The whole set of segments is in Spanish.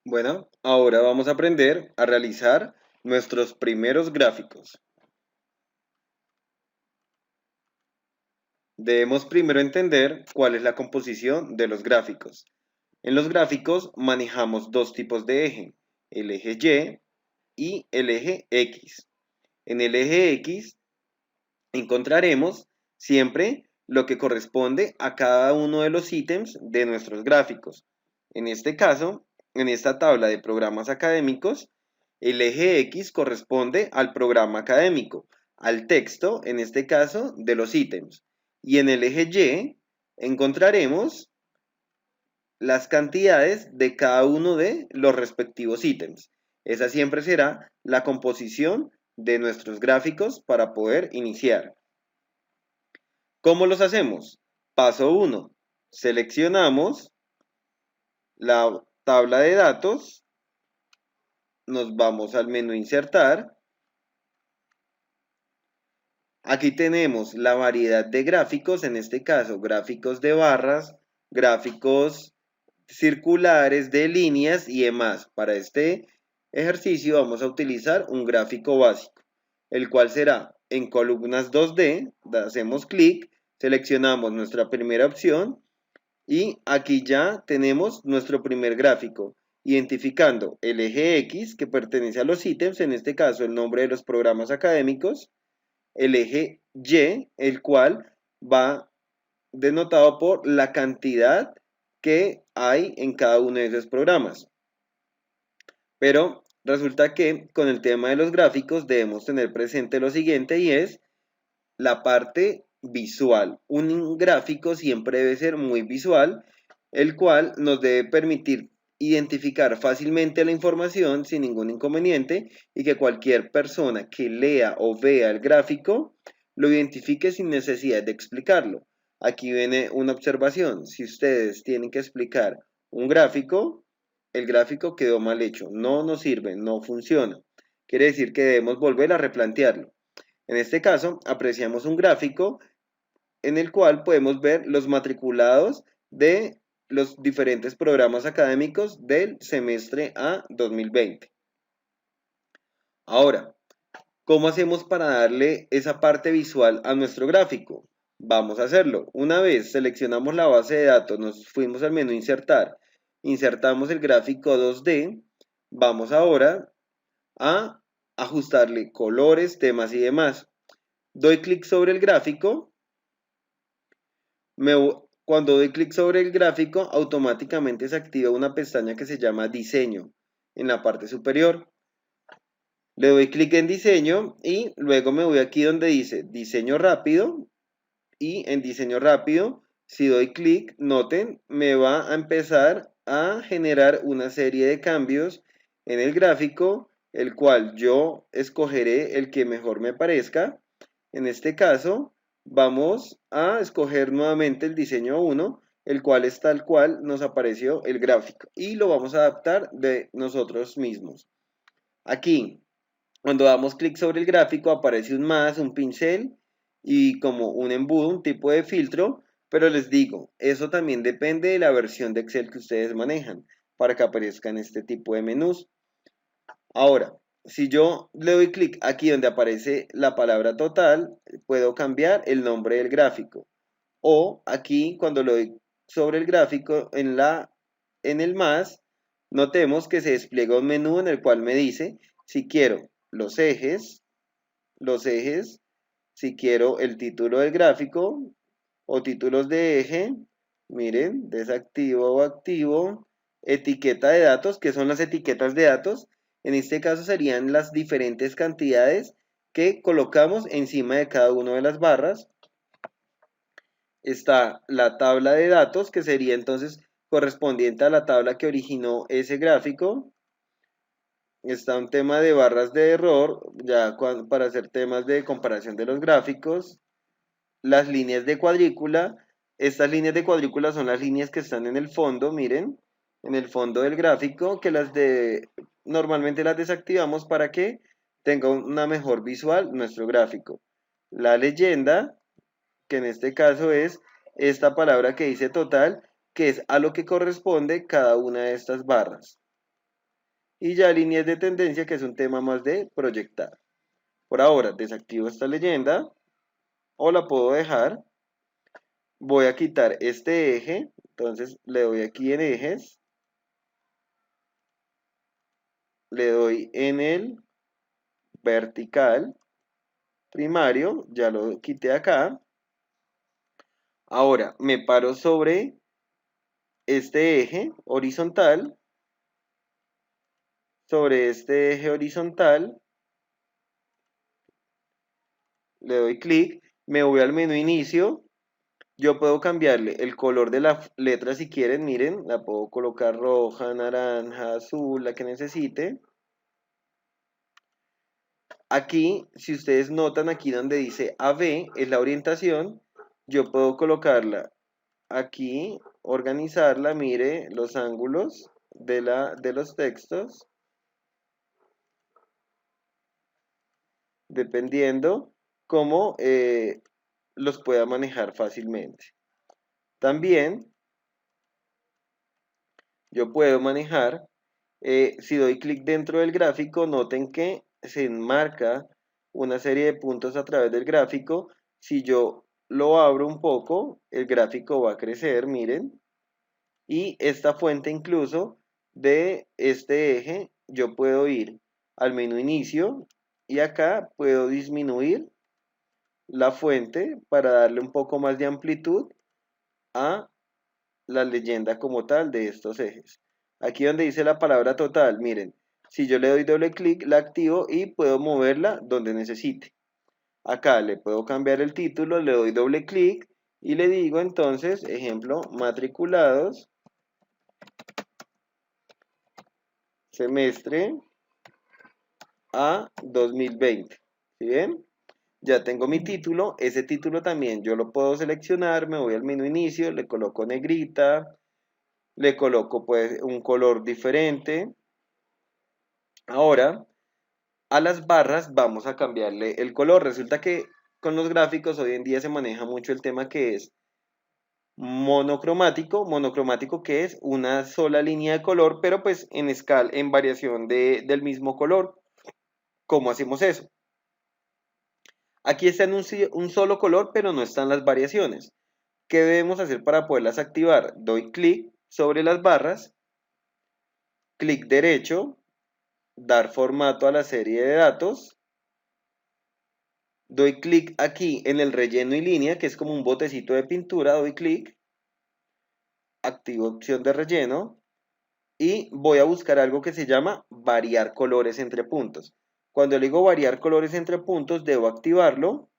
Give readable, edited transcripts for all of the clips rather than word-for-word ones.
Bueno, ahora vamos a aprender a realizar nuestros primeros gráficos. Debemos primero entender cuál es la composición de los gráficos. En los gráficos manejamos dos tipos de eje, el eje Y y el eje X. En el eje X encontraremos siempre lo que corresponde a cada uno de los ítems de nuestros gráficos. En este caso, en esta tabla de programas académicos, el eje X corresponde al programa académico, al texto, en este caso, de los ítems. Y en el eje Y encontraremos las cantidades de cada uno de los respectivos ítems. Esa siempre será la composición de nuestros gráficos para poder iniciar. ¿Cómo los hacemos? Paso 1. Seleccionamos la tabla de datos, nos vamos al menú Insertar. Aquí tenemos la variedad de gráficos, en este caso gráficos de barras, gráficos circulares, de líneas y demás. Para este ejercicio vamos a utilizar un gráfico básico, el cual será en columnas 2D, hacemos clic, seleccionamos nuestra primera opción y aquí ya tenemos nuestro primer gráfico, identificando el eje X que pertenece a los ítems, en este caso el nombre de los programas académicos, el eje Y, el cual va denotado por la cantidad que hay en cada uno de esos programas. Pero resulta que con el tema de los gráficos debemos tener presente lo siguiente y es la parte visual. Un gráfico siempre debe ser muy visual, el cual nos debe permitir identificar fácilmente la información sin ningún inconveniente y que cualquier persona que lea o vea el gráfico lo identifique sin necesidad de explicarlo. Aquí viene una observación. Si ustedes tienen que explicar un gráfico, el gráfico quedó mal hecho, no nos sirve, no funciona. Quiere decir que debemos volver a replantearlo. En este caso, apreciamos un gráfico en el cual podemos ver los matriculados de los diferentes programas académicos del semestre A 2020. Ahora, ¿cómo hacemos para darle esa parte visual a nuestro gráfico? Vamos a hacerlo. Una vez seleccionamos la base de datos, nos fuimos al menú Insertar, insertamos el gráfico 2D, vamos ahora a ajustarle colores, temas y demás. Doy clic sobre el gráfico. Cuando doy clic sobre el gráfico, automáticamente se activa una pestaña que se llama Diseño en la parte superior. Le doy clic en Diseño y luego me voy aquí donde dice Diseño rápido. Y en Diseño rápido, si doy clic, noten, me va a empezar a generar una serie de cambios en el gráfico, el cual yo escogeré el que mejor me parezca. En este caso, vamos a escoger nuevamente el diseño 1, el cual es tal cual nos apareció el gráfico. Y lo vamos a adaptar de nosotros mismos. Aquí, cuando damos clic sobre el gráfico, aparece un más, un pincel y como un embudo, un tipo de filtro. Pero les digo, eso también depende de la versión de Excel que ustedes manejan para que aparezcan este tipo de menús. Ahora, si yo le doy clic aquí donde aparece la palabra total, puedo cambiar el nombre del gráfico. O aquí cuando le doy sobre el gráfico en el más, notemos que se despliega un menú en el cual me dice si quiero los ejes, si quiero el título del gráfico o títulos de eje, miren, desactivo o activo, etiqueta de datos, que son las etiquetas de datos. En este caso serían las diferentes cantidades que colocamos encima de cada una de las barras. Está la tabla de datos, que sería entonces correspondiente a la tabla que originó ese gráfico. Está un tema de barras de error, ya para hacer temas de comparación de los gráficos. Las líneas de cuadrícula. Estas líneas de cuadrícula son las líneas que están en el fondo, miren, en el fondo del gráfico, que normalmente las desactivamos para que tenga una mejor visual nuestro gráfico. La leyenda, que en este caso es esta palabra que dice total, que es a lo que corresponde cada una de estas barras. Y ya líneas de tendencia, que es un tema más de proyectar. Por ahora, desactivo esta leyenda o la puedo dejar. Voy a quitar este eje, entonces le doy aquí en ejes, le doy en el vertical primario, ya lo quité acá. Ahora me paro sobre este eje horizontal, sobre este eje horizontal, le doy clic, me voy al menú inicio. Yo puedo cambiarle el color de la letra si quieren, miren, la puedo colocar roja, naranja, azul, la que necesite. Aquí, si ustedes notan aquí donde dice AB, es la orientación, yo puedo colocarla aquí, organizarla, mire los ángulos de los textos, dependiendo cómo los pueda manejar fácilmente. También yo puedo manejar, si doy clic dentro del gráfico, noten que se enmarca una serie de puntos a través del gráfico. Si yo lo abro un poco, el gráfico va a crecer, miren. Y esta fuente incluso de este eje, yo puedo ir al menú inicio y acá puedo disminuir la fuente para darle un poco más de amplitud a la leyenda como tal de estos ejes. Aquí donde dice la palabra total, miren, si yo le doy doble clic, la activo y puedo moverla donde necesite. Acá le puedo cambiar el título, le doy doble clic y le digo entonces, ejemplo, matriculados, semestre a 2020. ¿Sí ven? Ya tengo mi título, ese título también yo lo puedo seleccionar, me voy al menú inicio, le coloco negrita, le coloco pues un color diferente. Ahora, a las barras vamos a cambiarle el color. Resulta que con los gráficos hoy en día se maneja mucho el tema que es monocromático que es una sola línea de color, pero pues en escala, en variación del mismo color. ¿Cómo hacemos eso? Aquí está en un solo color, pero no están las variaciones. ¿Qué debemos hacer para poderlas activar? Doy clic sobre las barras, clic derecho, dar formato a la serie de datos, doy clic aquí en el relleno y línea, que es como un botecito de pintura, doy clic, activo opción de relleno y voy a buscar algo que se llama variar colores entre puntos. Cuando le digo variar colores entre puntos, debo activarlo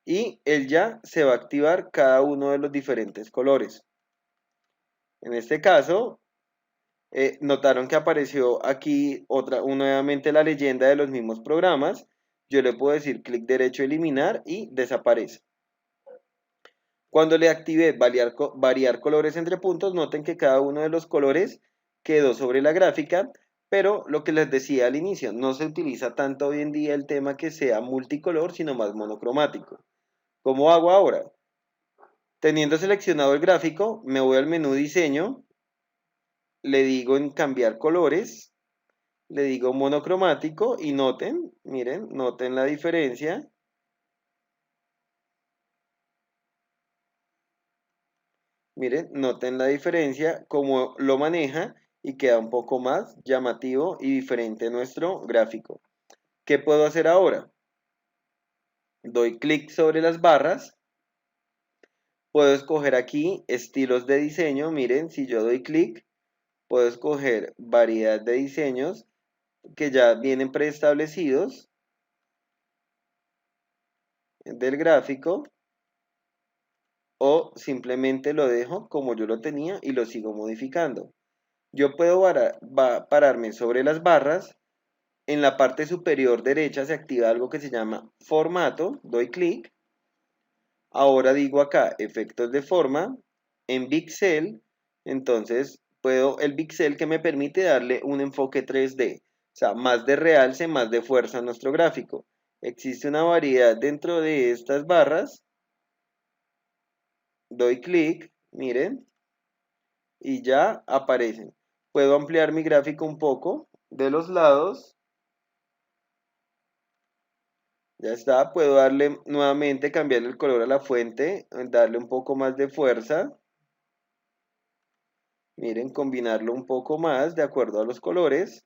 y él ya se va a activar cada uno de los diferentes colores. En este caso, notaron que apareció aquí nuevamente la leyenda de los mismos programas. Yo le puedo decir clic derecho eliminar y desaparece. Cuando le activé variar colores entre puntos, noten que cada uno de los colores quedó sobre la gráfica, pero lo que les decía al inicio, no se utiliza tanto hoy en día el tema que sea multicolor, sino más monocromático. ¿Cómo hago ahora? Teniendo seleccionado el gráfico, me voy al menú diseño, le digo en cambiar colores, le digo monocromático y noten, miren, noten la diferencia. Miren, noten la diferencia, cómo lo maneja y queda un poco más llamativo y diferente nuestro gráfico. ¿Qué puedo hacer ahora? Doy clic sobre las barras, puedo escoger aquí estilos de diseño. Miren, si yo doy clic, puedo escoger variedad de diseños que ya vienen preestablecidos del gráfico o simplemente lo dejo como yo lo tenía y lo sigo modificando. Yo puedo pararme sobre las barras. En la parte superior derecha se activa algo que se llama formato, doy clic. Ahora digo acá efectos de forma en Pixel, entonces el Pixel que me permite darle un enfoque 3D, o sea, más de realce, más de fuerza a nuestro gráfico. Existe una variedad dentro de estas barras, doy clic, miren, y ya aparecen. Puedo ampliar mi gráfico un poco, de los lados. Ya está, puedo darle nuevamente, cambiarle el color a la fuente, darle un poco más de fuerza. Miren, combinarlo un poco más de acuerdo a los colores.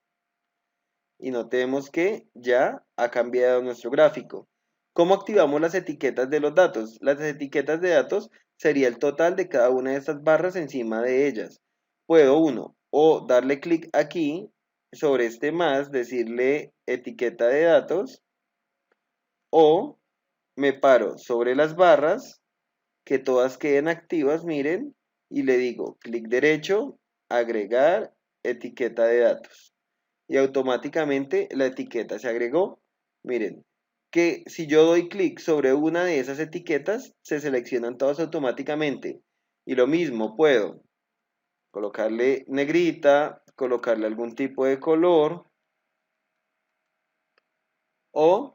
Y notemos que ya ha cambiado nuestro gráfico. ¿Cómo activamos las etiquetas de los datos? Las etiquetas de datos sería el total de cada una de estas barras encima de ellas. Puedo uno, o darle clic aquí sobre este más, decirle etiqueta de datos, o me paro sobre las barras, que todas queden activas, miren, y le digo clic derecho, agregar etiqueta de datos. Y automáticamente la etiqueta se agregó. Miren, que si yo doy clic sobre una de esas etiquetas, se seleccionan todas automáticamente. Y lo mismo, puedo colocarle negrita, colocarle algún tipo de color o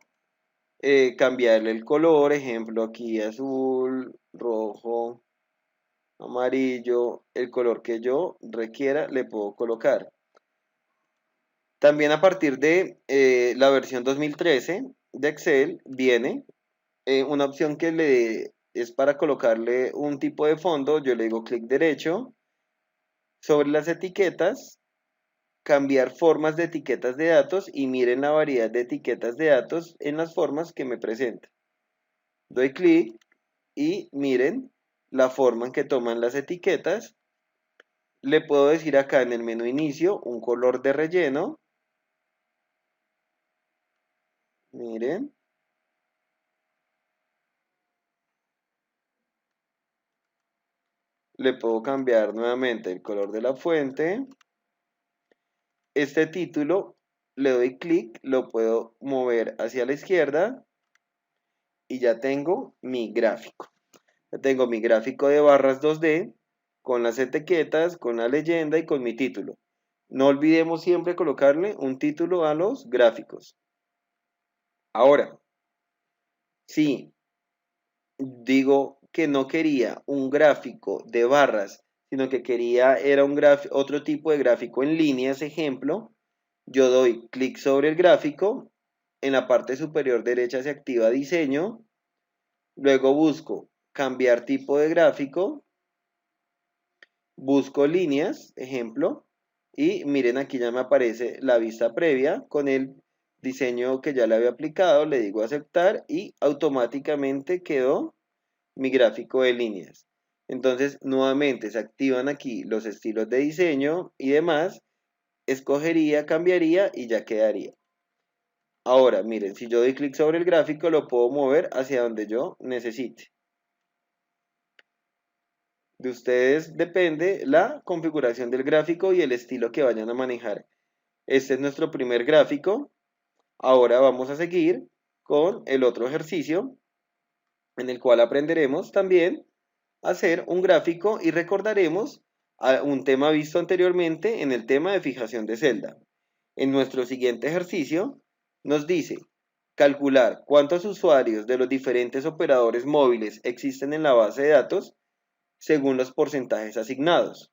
cambiarle el color, ejemplo aquí azul, rojo, amarillo, el color que yo requiera le puedo colocar. También a partir de la versión 2013 de Excel viene una opción que le es para colocarle un tipo de fondo. Yo le digo clic derecho sobre las etiquetas, cambiar formas de etiquetas de datos y miren la variedad de etiquetas de datos en las formas que me presenta. Doy clic y miren la forma en que toman las etiquetas. Le puedo decir acá en el menú inicio un color de relleno. Miren. Le puedo cambiar nuevamente el color de la fuente. Este título le doy clic, lo puedo mover hacia la izquierda y ya tengo mi gráfico. Ya tengo mi gráfico de barras 2D con las etiquetas, con la leyenda y con mi título. No olvidemos siempre colocarle un título a los gráficos. Ahora, si digo que no quería un gráfico de barras, sino que quería era otro tipo de gráfico en líneas, ejemplo, yo doy clic sobre el gráfico, en la parte superior derecha se activa diseño, luego busco cambiar tipo de gráfico, busco líneas, ejemplo, y miren aquí ya me aparece la vista previa con el diseño que ya le había aplicado, le digo aceptar y automáticamente quedó mi gráfico de líneas. Entonces, nuevamente se activan aquí los estilos de diseño y demás, escogería, cambiaría y ya quedaría. Ahora, miren, si yo doy clic sobre el gráfico, lo puedo mover hacia donde yo necesite. De ustedes depende la configuración del gráfico y el estilo que vayan a manejar. Este es nuestro primer gráfico. Ahora vamos a seguir con el otro ejercicio en el cual aprenderemos también a hacer un gráfico y recordaremos un tema visto anteriormente en el tema de fijación de celda. En nuestro siguiente ejercicio nos dice calcular cuántos usuarios de los diferentes operadores móviles existen en la base de datos según los porcentajes asignados.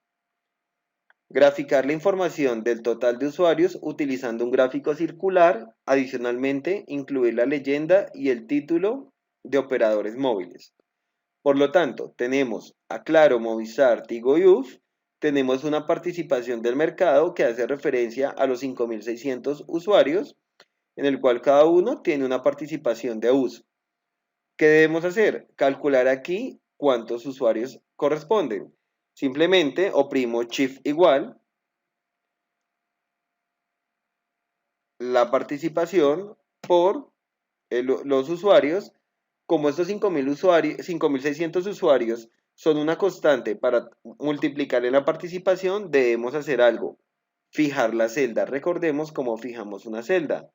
Graficar la información del total de usuarios utilizando un gráfico circular. Adicionalmente, incluir la leyenda y el título de operadores móviles. Por lo tanto, tenemos a Claro, Movistar, Tigo y UF. Tenemos una participación del mercado que hace referencia a los 5.600 usuarios, en el cual cada uno tiene una participación de uso. ¿Qué debemos hacer? Calcular aquí cuántos usuarios corresponden. Simplemente oprimo Shift igual, la participación por los usuarios. Como estos 5.000 usuarios, 5.600 usuarios son una constante para multiplicar en la participación, debemos hacer algo. Fijar la celda. Recordemos cómo fijamos una celda.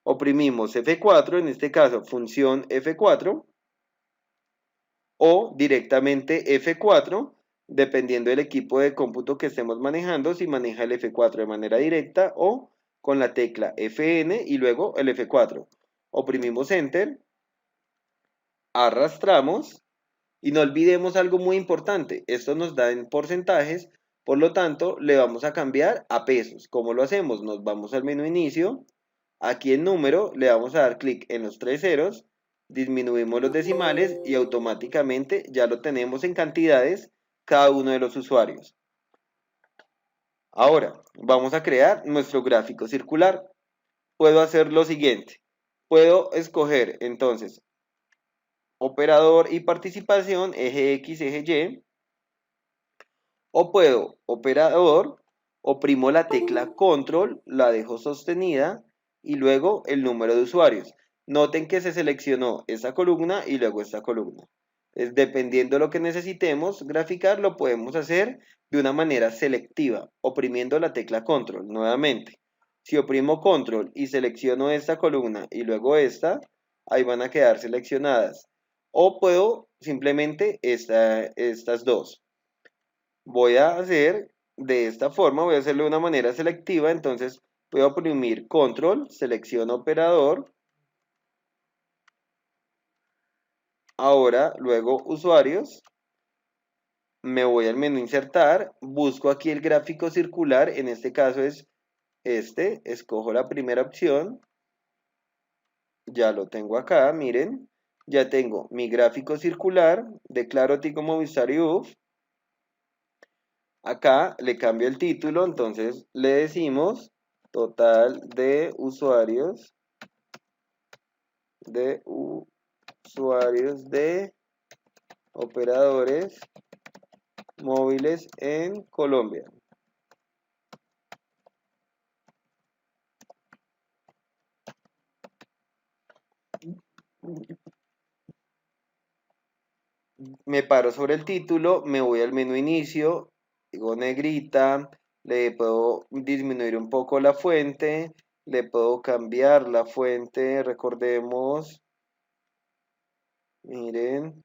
Oprimimos F4, en este caso función F4, o directamente F4, dependiendo del equipo de cómputo que estemos manejando, si maneja el F4 de manera directa o con la tecla Fn y luego el F4. Oprimimos Enter, arrastramos y no olvidemos algo muy importante. Esto nos da en porcentajes Por lo tanto, le vamos a cambiar a pesos. ¿Cómo lo hacemos? Nos vamos al menú inicio, aquí en número, le vamos a dar clic en los tres ceros, disminuimos los decimales y automáticamente ya lo tenemos en cantidades cada uno de los usuarios. Ahora, vamos a crear nuestro gráfico circular. Puedo hacer lo siguiente. Puedo escoger entonces operador y participación, eje X, eje Y. O puedo operador, oprimo la tecla control, la dejo sostenida y luego el número de usuarios. Noten que se seleccionó esta columna y luego esta columna. Dependiendo de lo que necesitemos graficar, lo podemos hacer de una manera selectiva, oprimiendo la tecla control nuevamente. Si oprimo control y selecciono esta columna y luego esta, ahí van a quedar seleccionadas. O puedo simplemente estas dos. Voy a hacer de esta forma, voy a hacerlo de una manera selectiva, entonces voy a oprimir control, selecciono operador. Ahora, luego usuarios, me voy al menú insertar, busco aquí el gráfico circular, en este caso es este, escojo la primera opción, ya lo tengo acá, miren, ya tengo mi gráfico circular, declaro Tigo Movistar y UF, acá le cambio el título, entonces le decimos total de usuarios de operadores móviles en Colombia. Me paro sobre el título, me voy al menú inicio, digo negrita, le puedo disminuir un poco la fuente, le puedo cambiar la fuente, recordemos, miren,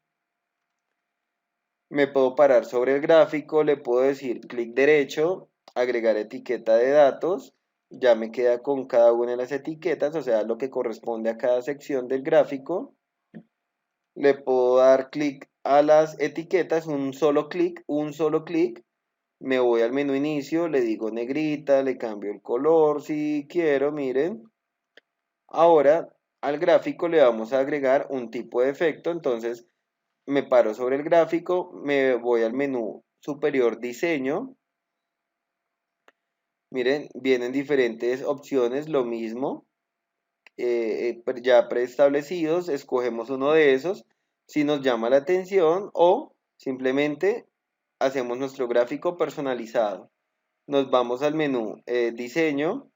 me puedo parar sobre el gráfico, le puedo decir clic derecho, agregar etiqueta de datos, ya me queda con cada una de las etiquetas, o sea, lo que corresponde a cada sección del gráfico. Le puedo dar clic a las etiquetas, un solo clic, me voy al menú inicio, le digo negrita, le cambio el color si quiero, miren. Ahora al gráfico le vamos a agregar un tipo de efecto, entonces me paro sobre el gráfico, me voy al menú superior diseño, miren, vienen diferentes opciones, lo mismo, ya preestablecidos, escogemos uno de esos, si nos llama la atención o simplemente hacemos nuestro gráfico personalizado. Nos vamos al menú diseño,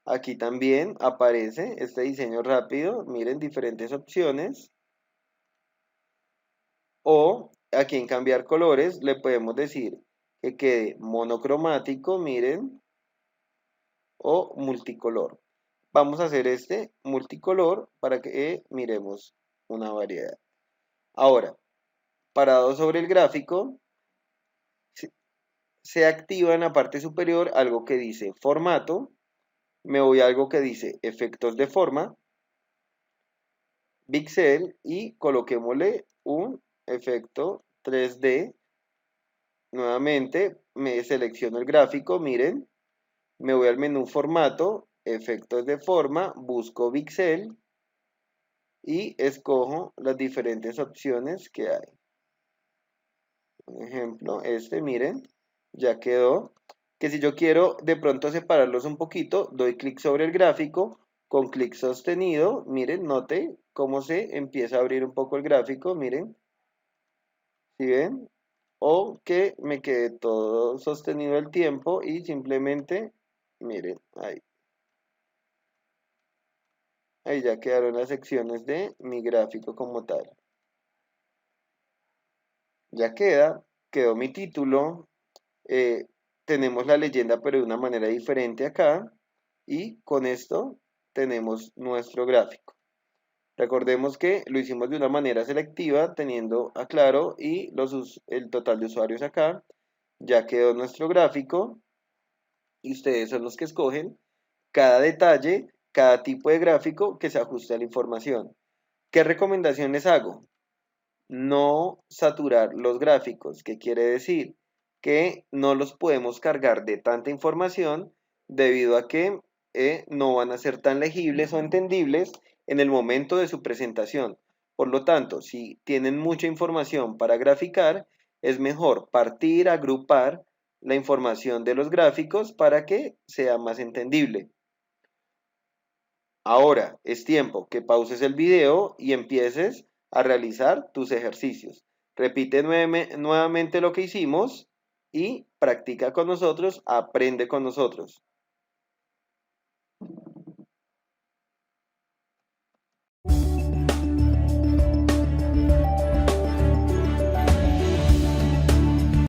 aquí también aparece este diseño rápido, miren diferentes opciones. O aquí en cambiar colores le podemos decir que quede monocromático, miren, o multicolor. Vamos a hacer este multicolor para que miremos una variedad. Ahora, parado sobre el gráfico, se activa en la parte superior algo que dice formato. Me voy a algo que dice efectos de forma, pixel y coloquémosle un efecto 3D. Nuevamente me selecciono el gráfico, miren, me voy al menú formato, efectos de forma, busco pixel y escojo las diferentes opciones que hay. Por ejemplo, miren, ya quedó. Que si yo quiero de pronto separarlos un poquito, doy clic sobre el gráfico, con clic sostenido, miren, note cómo se empieza a abrir un poco el gráfico, miren, ¿sí ven? O que me quede todo sostenido el tiempo y simplemente, miren, ahí ya quedaron las secciones de mi gráfico como tal. Ya quedó mi título, eh, tenemos la leyenda pero de una manera diferente acá y con esto tenemos nuestro gráfico. Recordemos que lo hicimos de una manera selectiva teniendo a claro y el total de usuarios acá. Ya quedó nuestro gráfico y ustedes son los que escogen cada detalle, cada tipo de gráfico que se ajuste a la información. ¿Qué recomendación les hago? No saturar los gráficos. ¿Qué quiere decir? que no los podemos cargar de tanta información debido a que no van a ser tan legibles o entendibles en el momento de su presentación. Por lo tanto, si tienen mucha información para graficar, es mejor partir, agrupar la información de los gráficos para que sea más entendible. Ahora es tiempo que pauses el video y empieces a realizar tus ejercicios. Repite nuevamente lo que hicimos y practica con nosotros, aprende con nosotros.